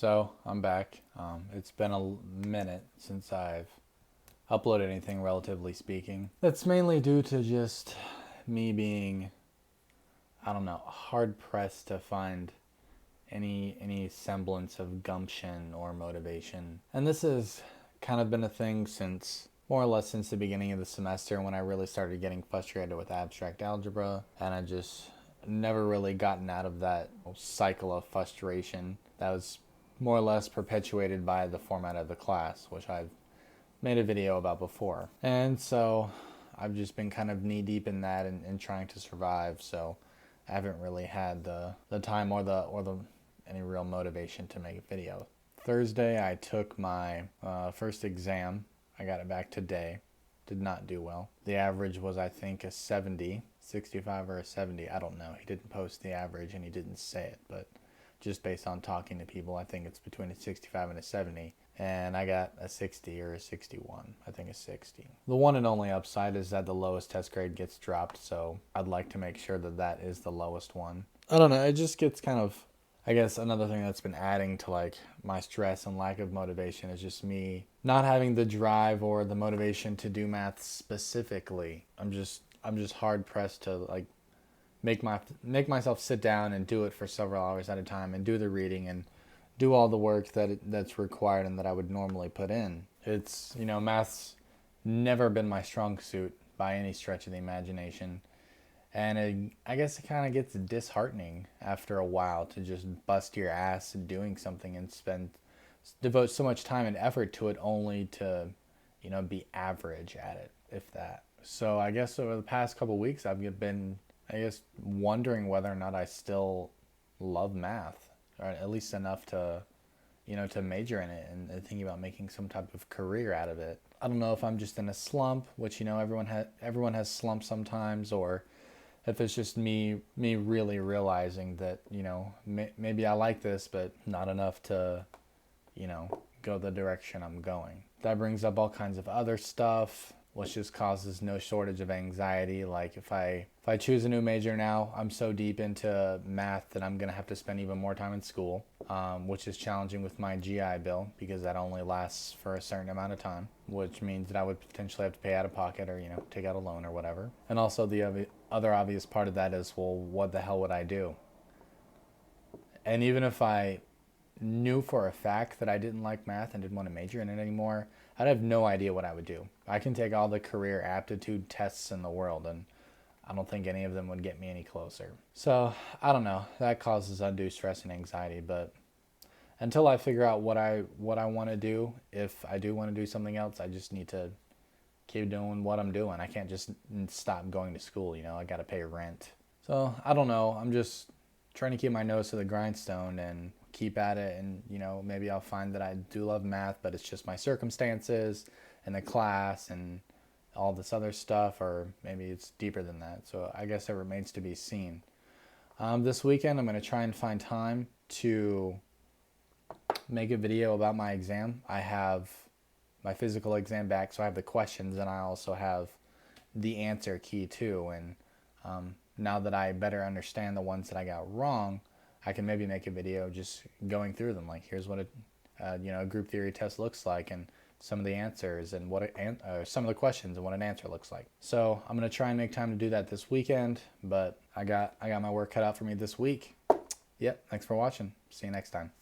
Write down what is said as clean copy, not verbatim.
So I'm back. It's been a minute since I've uploaded anything, relatively speaking. That's mainly due to just me being, I don't know, hard pressed to find any semblance of gumption or motivation. And this has kind of been a thing since more or less since the beginning of the semester when I really started getting frustrated with abstract algebra, and I just never really gotten out of that cycle of frustration that was more or less perpetuated by the format of the class, which I've made a video about before. And so I've just been kind of knee deep in that and trying to survive. So I haven't really had the time or the any real motivation to make a video. Thursday I took my first exam. I got it back today. Did not do well. The average was, I think, a 70, 65 or a 70. I don't know. He didn't post the average and he didn't say it, but just based on talking to people, I think it's between a 65 and a 70. And I got a 60 or a 61. I think a 60. The one and only upside is that the lowest test grade gets dropped, so I'd like to make sure that that is the lowest one. I don't know. It just gets kind of, I guess another thing that's been adding to like my stress and lack of motivation is just me not having the drive or the motivation to do math specifically. I'm just hard pressed to like make myself sit down and do it for several hours at a time and do the reading and do all the work that's required and that I would normally put in. It's, math's never been my strong suit by any stretch of the imagination. And I guess it kind of gets disheartening after a while to just bust your ass doing something and devote so much time and effort to it only to, be average at it, if that. So I guess over the past couple of weeks, I've been, wondering whether or not I still love math, or at least enough to, to major in it and thinking about making some type of career out of it. I don't know if I'm just in a slump, which, everyone has slumps sometimes, or if it's just me really realizing that, maybe I like this, but not enough to, go the direction I'm going. That brings up all kinds of other stuff, which just causes no shortage of anxiety. Like if I choose a new major now, I'm so deep into math that I'm gonna have to spend even more time in school, which is challenging with my GI Bill because that only lasts for a certain amount of time, which means that I would potentially have to pay out of pocket or take out a loan or whatever. And also the other obvious part of that is, well, what the hell would I do? And even if I knew for a fact that I didn't like math and didn't want to major in it anymore, I'd have no idea what I would do. I can take all the career aptitude tests in the world, and I don't think any of them would get me any closer. So, I don't know. That causes undue stress and anxiety, but until I figure out what I want to do, if I do want to do something else, I just need to keep doing what I'm doing. I can't just stop going to school, I got to pay rent. So, I don't know. I'm just trying to keep my nose to the grindstone and keep at it, and maybe I'll find that I do love math, but it's just my circumstances and the class and all this other stuff, or maybe it's deeper than that. So I guess it remains to be seen. This weekend I'm going to try and find time to make a video about my exam. I have my physical exam back, so I have the questions and I also have the answer key too. And now that I better understand the ones that I got wrong, I can maybe make a video just going through them. Like, here's what a group theory test looks like, and some of the answers, and some of the questions, and what an answer looks like. So I'm gonna try and make time to do that this weekend. But I got my work cut out for me this week. Yep. Thanks for watching. See you next time.